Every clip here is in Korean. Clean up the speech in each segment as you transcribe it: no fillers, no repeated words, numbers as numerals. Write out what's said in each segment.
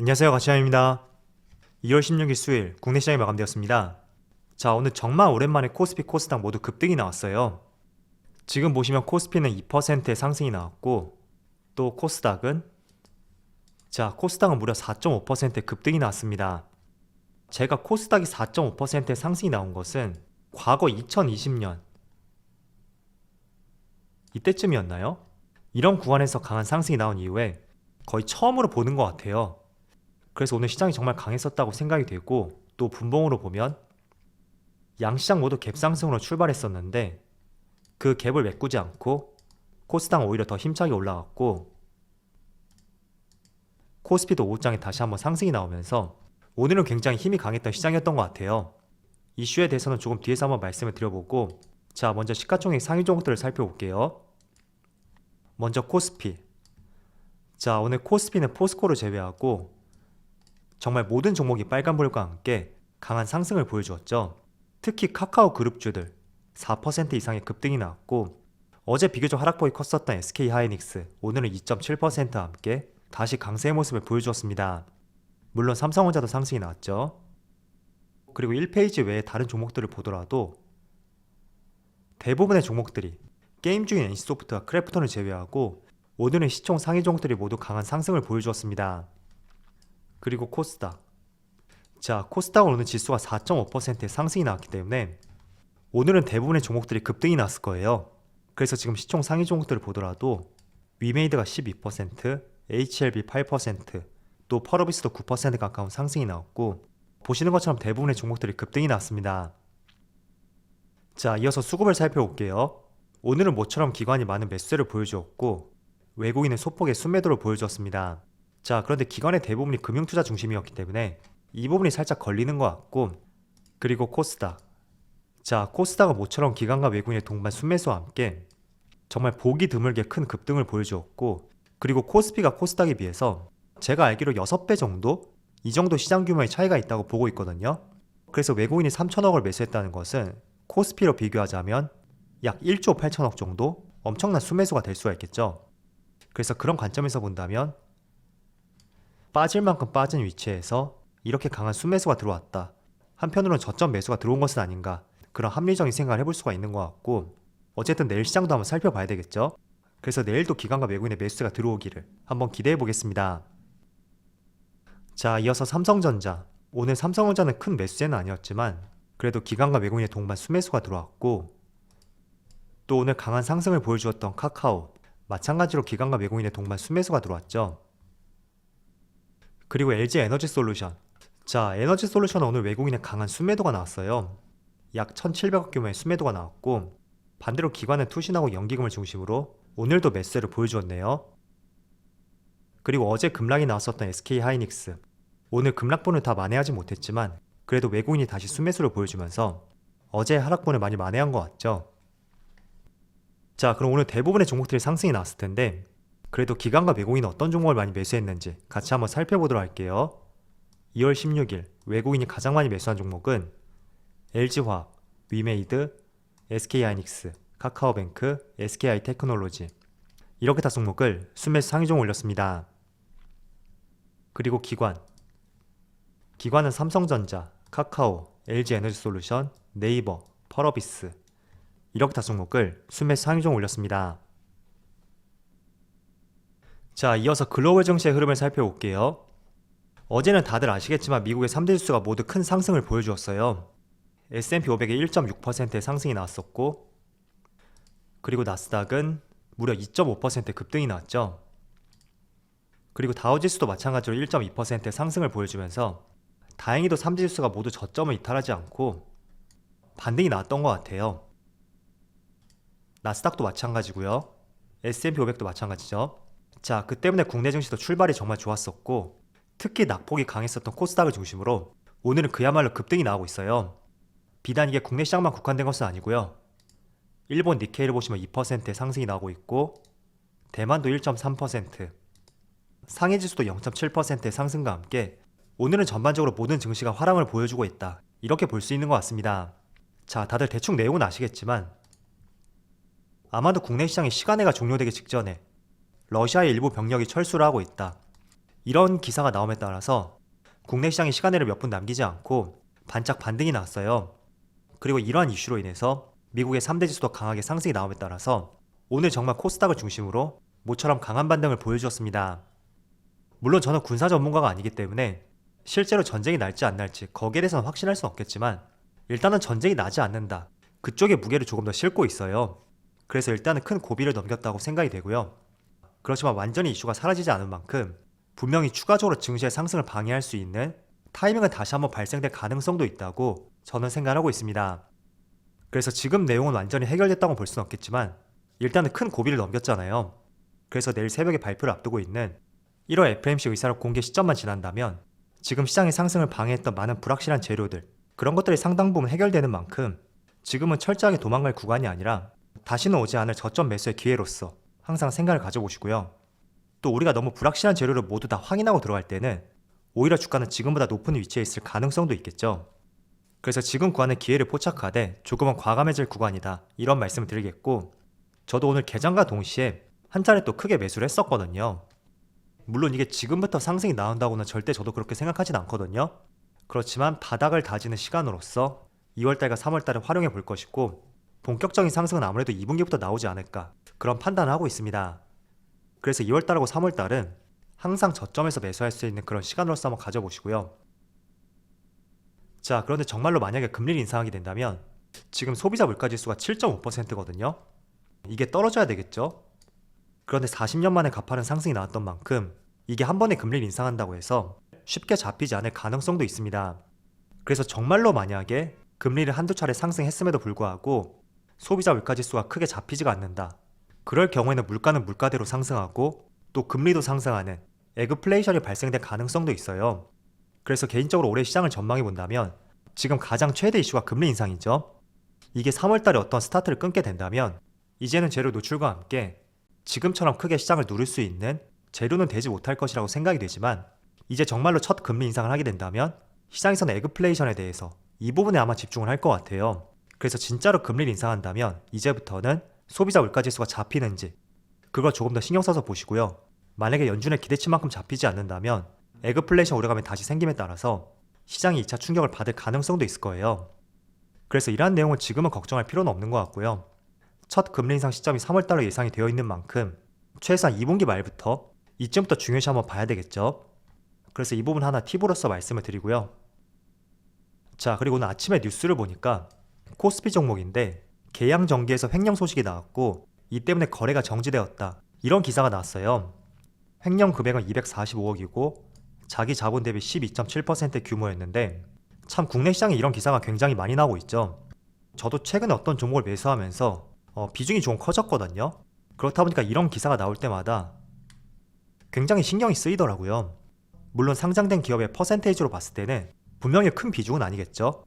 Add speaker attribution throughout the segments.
Speaker 1: 안녕하세요, 가시장입니다. 2월 16일 수요일 국내 시장이 마감되었습니다. 자, 오늘 정말 오랜만에 코스피, 코스닥 모두 급등이 나왔어요. 지금 보시면 코스피는 2%의 상승이 나왔고, 또 코스닥은 무려 4.5%의 급등이 나왔습니다. 제가 코스닥이 4.5%의 상승이 나온 것은 과거 2020년 이때쯤이었나요? 이런 구간에서 강한 상승이 나온 이후에 거의 처음으로 보는 것 같아요. 그래서 오늘 시장이 정말 강했었다고 생각이 되고, 또 분봉으로 보면 양시장 모두 갭상승으로 출발했었는데 그 갭을 메꾸지 않고 코스닥은 오히려 더 힘차게 올라갔고, 코스피도 오후장에 다시 한번 상승이 나오면서 오늘은 굉장히 힘이 강했던 시장이었던 것 같아요. 이슈에 대해서는 조금 뒤에서 한번 말씀을 드려보고, 자, 먼저 시가총액 상위 종목들을 살펴볼게요. 먼저 코스피. 자, 오늘 코스피는 포스코를 제외하고 정말 모든 종목이 빨간불과 함께 강한 상승을 보여주었죠. 특히 카카오 그룹주들 4% 이상의 급등이 나왔고, 어제 비교적 하락폭이 컸었던 SK하이닉스 오늘은 2.7%와 함께 다시 강세의 모습을 보여주었습니다. 물론 삼성전자도 상승이 나왔죠. 그리고 1페이지 외에 다른 종목들을 보더라도 대부분의 종목들이 게임 중인 NC소프트와 크래프톤을 제외하고 오늘은 시총 상위 종목들이 모두 강한 상승을 보여주었습니다. 그리고 코스닥. 자, 코스닥은 오늘 지수가 4.5%의 상승이 나왔기 때문에 오늘은 대부분의 종목들이 급등이 났을 거예요. 그래서 지금 시총 상위 종목들을 보더라도 위메이드가 12%, HLB 8%, 또 펄어비스도 9% 가까운 상승이 나왔고, 보시는 것처럼 대부분의 종목들이 급등이 났습니다. 자, 이어서 수급을 살펴볼게요. 오늘은 모처럼 기관이 많은 매수세를 보여주었고 외국인은 소폭의 순매도를 보여주었습니다. 자, 그런데 기관의 대부분이 금융투자 중심이었기 때문에 이 부분이 살짝 걸리는 것 같고, 그리고 코스닥. 자, 코스닥은 모처럼 기관과 외국인의 동반 순매수와 함께 정말 보기 드물게 큰 급등을 보여주었고, 그리고 코스피가 코스닥에 비해서 제가 알기로 6배 정도? 이 정도 시장 규모의 차이가 있다고 보고 있거든요. 그래서 외국인이 3천억을 매수했다는 것은 코스피로 비교하자면 약 1조 8천억 정도? 엄청난 순매수가 될 수가 있겠죠. 그래서 그런 관점에서 본다면 빠질 만큼 빠진 위치에서 이렇게 강한 순매수가 들어왔다. 한편으로는 저점 매수가 들어온 것은 아닌가, 그런 합리적인 생각을 해볼 수가 있는 것 같고, 어쨌든 내일 시장도 한번 살펴봐야 되겠죠. 그래서 내일도 기관과 외국인의 매수세가 들어오기를 한번 기대해 보겠습니다. 자, 이어서 삼성전자. 오늘 삼성전자는 큰 매수세는 아니었지만 그래도 기관과 외국인의 동반 순매수가 들어왔고, 또 오늘 강한 상승을 보여주었던 카카오, 마찬가지로 기관과 외국인의 동반 순매수가 들어왔죠. 그리고 LG에너지솔루션. 자, 에너지솔루션은 오늘 외국인의 강한 순매도가 나왔어요. 약 1,700억 규모의 순매도가 나왔고, 반대로 기관은 투신하고 연기금을 중심으로 오늘도 매수세를 보여주었네요. 그리고 어제 급락이 나왔었던 SK하이닉스. 오늘 급락분을 다 만회하지 못했지만 그래도 외국인이 다시 순매수를 보여주면서 어제 하락분을 많이 만회한 것 같죠. 자, 그럼 오늘 대부분의 종목들이 상승이 나왔을 텐데 그래도 기관과 외국인은 어떤 종목을 많이 매수했는지 같이 한번 살펴보도록 할게요. 2월 16일 외국인이 가장 많이 매수한 종목은 LG화학, 위메이드, SK하이닉스, 카카오뱅크, SK하이테크놀로지, 이렇게 다 종목을 순매수 상위종 올렸습니다. 그리고 기관은 삼성전자, 카카오, LG에너지솔루션, 네이버, 펄어비스, 이렇게 다 종목을 순매수 상위종 올렸습니다. 자, 이어서 글로벌 증시의 흐름을 살펴볼게요. 어제는 다들 아시겠지만 미국의 3대 지수가 모두 큰 상승을 보여주었어요. S&P 500에 1.6%의 상승이 나왔었고, 그리고 나스닥은 무려 2.5% 급등이 나왔죠. 그리고 다우지수도 마찬가지로 1.2%의 상승을 보여주면서 다행히도 3대 지수가 모두 저점을 이탈하지 않고 반등이 나왔던 것 같아요. 나스닥도 마찬가지고요. S&P 500도 마찬가지죠. 자, 그 때문에 국내 증시도 출발이 정말 좋았었고, 특히 낙폭이 강했었던 코스닥을 중심으로 오늘은 그야말로 급등이 나오고 있어요. 비단 이게 국내 시장만 국한된 것은 아니고요. 일본 니케이를 보시면 2%의 상승이 나오고 있고, 대만도 1.3%, 상해지수도 0.7%의 상승과 함께 오늘은 전반적으로 모든 증시가 화랑을 보여주고 있다, 이렇게 볼 수 있는 것 같습니다. 자, 다들 대충 내용은 아시겠지만 아마도 국내 시장의 시간애가 종료되기 직전에 러시아의 일부 병력이 철수를 하고 있다, 이런 기사가 나옴에 따라서 국내 시장의 시간을 몇 분 남기지 않고 반짝 반등이 나왔어요. 그리고 이러한 이슈로 인해서 미국의 3대 지수도 강하게 상승이 나옴에 따라서 오늘 정말 코스닥을 중심으로 모처럼 강한 반등을 보여주었습니다. 물론 저는 군사 전문가가 아니기 때문에 실제로 전쟁이 날지 안 날지 거기에 대해서는 확신할 수는 없겠지만 일단은 전쟁이 나지 않는다. 그쪽의 무게를 조금 더 싣고 있어요. 그래서 일단은 큰 고비를 넘겼다고 생각이 되고요. 그렇지만 완전히 이슈가 사라지지 않은 만큼 분명히 추가적으로 증시의 상승을 방해할 수 있는 타이밍은 다시 한번 발생될 가능성도 있다고 저는 생각하고 있습니다. 그래서 지금 내용은 완전히 해결됐다고 볼 수는 없겠지만 일단은 큰 고비를 넘겼잖아요. 그래서 내일 새벽에 발표를 앞두고 있는 1월 FOMC 의사록 공개 시점만 지난다면 지금 시장의 상승을 방해했던 많은 불확실한 재료들, 그런 것들이 상당 부분 해결되는 만큼 지금은 철저하게 도망갈 구간이 아니라 다시는 오지 않을 저점 매수의 기회로서 항상 생각을 가져보시고요. 또 우리가 너무 불확실한 재료를 모두 다 확인하고 들어갈 때는 오히려 주가는 지금보다 높은 위치에 있을 가능성도 있겠죠. 그래서 지금 구간의 기회를 포착하되 조금은 과감해질 구간이다, 이런 말씀을 드리겠고, 저도 오늘 개장과 동시에 한 차례 또 크게 매수를 했었거든요. 물론 이게 지금부터 상승이 나온다고는 절대 저도 그렇게 생각하진 않거든요. 그렇지만 바닥을 다지는 시간으로서 2월달과 3월달을 활용해 볼 것이고, 본격적인 상승은 아무래도 2분기부터 나오지 않을까, 그런 판단을 하고 있습니다. 그래서 2월달하고 3월달은 항상 저점에서 매수할 수 있는 그런 시간으로서 한번 가져보시고요. 자, 그런데 정말로 만약에 금리를 인상하게 된다면 지금 소비자 물가지수가 7.5%거든요. 이게 떨어져야 되겠죠? 그런데 40년 만에 가파른 상승이 나왔던 만큼 이게 한 번에 금리를 인상한다고 해서 쉽게 잡히지 않을 가능성도 있습니다. 그래서 정말로 만약에 금리를 한두 차례 상승했음에도 불구하고 소비자 물가지수가 크게 잡히지가 않는다. 그럴 경우에는 물가는 물가대로 상승하고 또 금리도 상승하는 에그플레이션이 발생될 가능성도 있어요. 그래서 개인적으로 올해 시장을 전망해 본다면 지금 가장 최대 이슈가 금리 인상이죠. 이게 3월달에 어떤 스타트를 끊게 된다면 이제는 재료 노출과 함께 지금처럼 크게 시장을 누를 수 있는 재료는 되지 못할 것이라고 생각이 되지만, 이제 정말로 첫 금리 인상을 하게 된다면 시장에서는 에그플레이션에 대해서 이 부분에 아마 집중을 할 것 같아요. 그래서 진짜로 금리를 인상한다면 이제부터는 소비자 물가지수가 잡히는지 그걸 조금 더 신경 써서 보시고요. 만약에 연준의 기대치만큼 잡히지 않는다면 에그플레이션 우려감이 다시 생김에 따라서 시장이 2차 충격을 받을 가능성도 있을 거예요. 그래서 이러한 내용을 지금은 걱정할 필요는 없는 것 같고요. 첫 금리 인상 시점이 3월달로 예상이 되어 있는 만큼 최소한 2분기 말부터 이쯤부터 중요시 한번 봐야 되겠죠. 그래서 이 부분 하나 팁으로서 말씀을 드리고요. 자, 그리고 오늘 아침에 뉴스를 보니까 코스피 종목인데 계양 정기에서 횡령 소식이 나왔고 이 때문에 거래가 정지되었다, 이런 기사가 나왔어요. 횡령 금액은 245억이고 자기 자본 대비 12.7% 규모였는데, 참 국내 시장에 이런 기사가 굉장히 많이 나오고 있죠. 저도 최근에 어떤 종목을 매수하면서 비중이 좀 커졌거든요. 그렇다 보니까 이런 기사가 나올 때마다 굉장히 신경이 쓰이더라고요. 물론 상장된 기업의 퍼센테이지로 봤을 때는 분명히 큰 비중은 아니겠죠.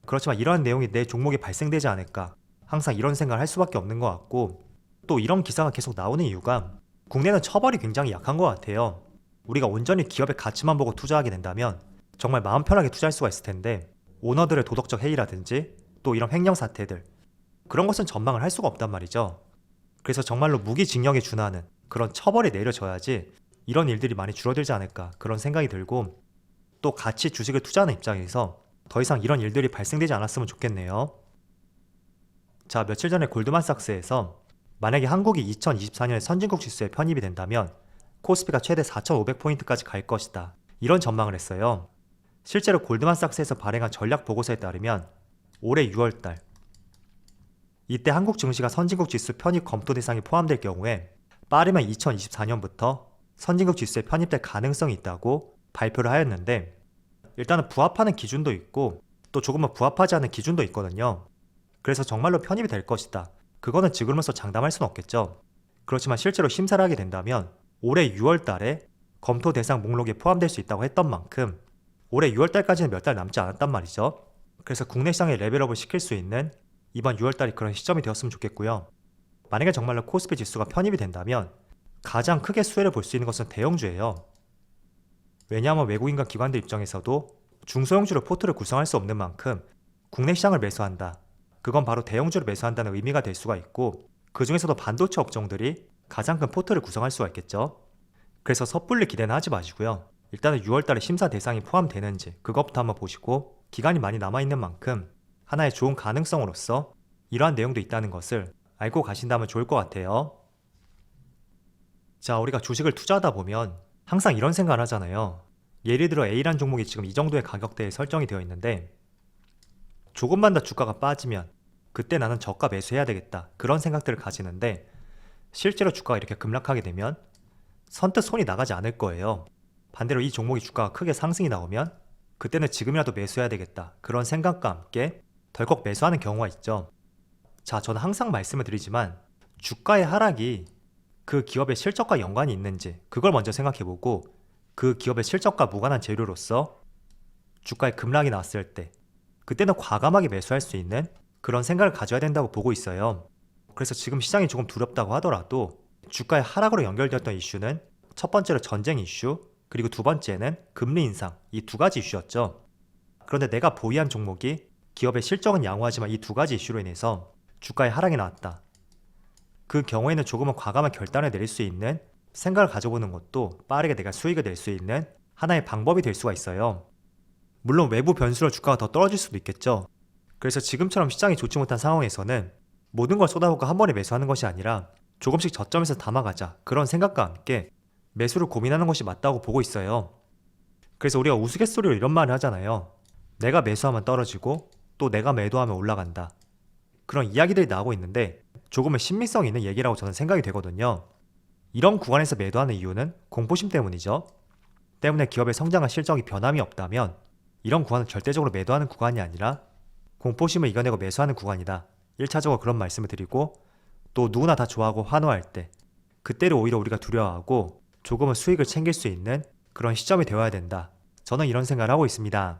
Speaker 1: 그렇지만 이러한 내용이 내 종목에 발생되지 않을까, 항상 이런 생각을 할 수밖에 없는 것 같고, 또 이런 기사가 계속 나오는 이유가 국내는 처벌이 굉장히 약한 것 같아요. 우리가 온전히 기업의 가치만 보고 투자하게 된다면 정말 마음 편하게 투자할 수가 있을 텐데, 오너들의 도덕적 해이라든지 또 이런 횡령 사태들, 그런 것은 전망을 할 수가 없단 말이죠. 그래서 정말로 무기징역에 준하는 그런 처벌이 내려져야지 이런 일들이 많이 줄어들지 않을까, 그런 생각이 들고, 또 같이 주식을 투자하는 입장에서 더 이상 이런 일들이 발생되지 않았으면 좋겠네요. 자, 며칠 전에 골드만삭스에서 만약에 한국이 2024년에 선진국 지수에 편입이 된다면 코스피가 최대 4,500포인트까지 갈 것이다, 이런 전망을 했어요. 실제로 골드만삭스에서 발행한 전략 보고서에 따르면 올해 6월달 이때 한국 증시가 선진국 지수 편입 검토 대상에 포함될 경우에 빠르면 2024년부터 선진국 지수에 편입될 가능성이 있다고 발표를 하였는데, 일단은 부합하는 기준도 있고 또 조금은 부합하지 않은 기준도 있거든요. 그래서 정말로 편입이 될 것이다, 그거는 지금으로서 장담할 수는 없겠죠. 그렇지만 실제로 심사를 하게 된다면 올해 6월 달에 검토 대상 목록에 포함될 수 있다고 했던 만큼 올해 6월 달까지는 몇 달 남지 않았단 말이죠. 그래서 국내 시장에 레벨업을 시킬 수 있는 이번 6월 달이 그런 시점이 되었으면 좋겠고요. 만약에 정말로 코스피 지수가 편입이 된다면 가장 크게 수혜를 볼 수 있는 것은 대형주예요. 왜냐하면 외국인과 기관들 입장에서도 중소형주로 포트를 구성할 수 없는 만큼 국내 시장을 매수한다, 그건 바로 대형주를 매수한다는 의미가 될 수가 있고, 그 중에서도 반도체 업종들이 가장 큰 포트를 구성할 수가 있겠죠. 그래서 섣불리 기대는 하지 마시고요. 일단은 6월달에 심사 대상이 포함되는지 그것부터 한번 보시고 기간이 많이 남아있는 만큼 하나의 좋은 가능성으로서 이러한 내용도 있다는 것을 알고 가신다면 좋을 것 같아요. 자, 우리가 주식을 투자하다 보면 항상 이런 생각을 하잖아요. 예를 들어 A란 종목이 지금 이 정도의 가격대에 설정이 되어 있는데 조금만 더 주가가 빠지면 그때 나는 저가 매수해야 되겠다, 그런 생각들을 가지는데 실제로 주가가 이렇게 급락하게 되면 선뜻 손이 나가지 않을 거예요. 반대로 이 종목이 주가가 크게 상승이 나오면 그때는 지금이라도 매수해야 되겠다, 그런 생각과 함께 덜컥 매수하는 경우가 있죠. 자, 저는 항상 말씀을 드리지만 주가의 하락이 그 기업의 실적과 연관이 있는지 그걸 먼저 생각해보고 그 기업의 실적과 무관한 재료로서 주가의 급락이 나왔을 때 그때는 과감하게 매수할 수 있는 그런 생각을 가져야 된다고 보고 있어요. 그래서 지금 시장이 조금 두렵다고 하더라도 주가의 하락으로 연결되었던 이슈는 첫 번째로 전쟁 이슈, 그리고 두 번째는 금리 인상, 이 두 가지 이슈였죠. 그런데 내가 보유한 종목이 기업의 실적은 양호하지만 이 두 가지 이슈로 인해서 주가의 하락이 나왔다. 그 경우에는 조금은 과감한 결단을 내릴 수 있는 생각을 가져보는 것도 빠르게 내가 수익을 낼 수 있는 하나의 방법이 될 수가 있어요. 물론 외부 변수로 주가가 더 떨어질 수도 있겠죠. 그래서 지금처럼 시장이 좋지 못한 상황에서는 모든 걸 쏟아붓고 한 번에 매수하는 것이 아니라 조금씩 저점에서 담아가자, 그런 생각과 함께 매수를 고민하는 것이 맞다고 보고 있어요. 그래서 우리가 우스갯소리로 이런 말을 하잖아요. 내가 매수하면 떨어지고 또 내가 매도하면 올라간다, 그런 이야기들이 나오고 있는데 조금은 신빙성 있는 얘기라고 저는 생각이 되거든요. 이런 구간에서 매도하는 이유는 공포심 때문이죠. 때문에 기업의 성장과 실적이 변함이 없다면 이런 구간은 절대적으로 매도하는 구간이 아니라 공포심을 이겨내고 매수하는 구간이다, 1차적으로 그런 말씀을 드리고, 또 누구나 다 좋아하고 환호할 때 그때를 오히려 우리가 두려워하고 조금은 수익을 챙길 수 있는 그런 시점이 되어야 된다, 저는 이런 생각을 하고 있습니다.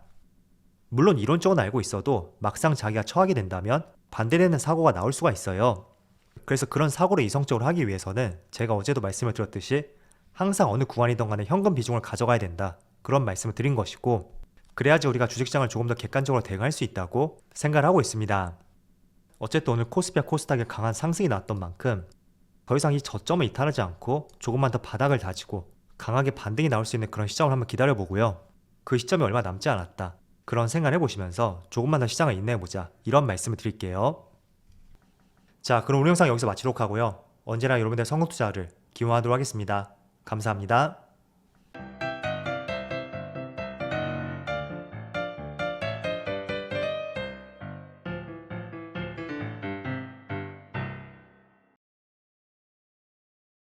Speaker 1: 물론 이론적으로는 알고 있어도 막상 자기가 처하게 된다면 반대되는 사고가 나올 수가 있어요. 그래서 그런 사고를 이성적으로 하기 위해서는 제가 어제도 말씀을 드렸듯이 항상 어느 구간이든 간에 현금 비중을 가져가야 된다, 그런 말씀을 드린 것이고, 그래야지 우리가 주식시장을 조금 더 객관적으로 대응할 수 있다고 생각을 하고 있습니다. 어쨌든 오늘 코스피와 코스닥에 강한 상승이 나왔던 만큼 더 이상 이 저점을 이탈하지 않고 조금만 더 바닥을 다지고 강하게 반등이 나올 수 있는 그런 시점을 한번 기다려보고요. 그 시점이 얼마 남지 않았다, 그런 생각을 해보시면서 조금만 더 시장을 인내해보자, 이런 말씀을 드릴게요. 자, 그럼 우리 영상 여기서 마치도록 하고요. 언제나 여러분들의 성공 투자를 기원하도록 하겠습니다. 감사합니다.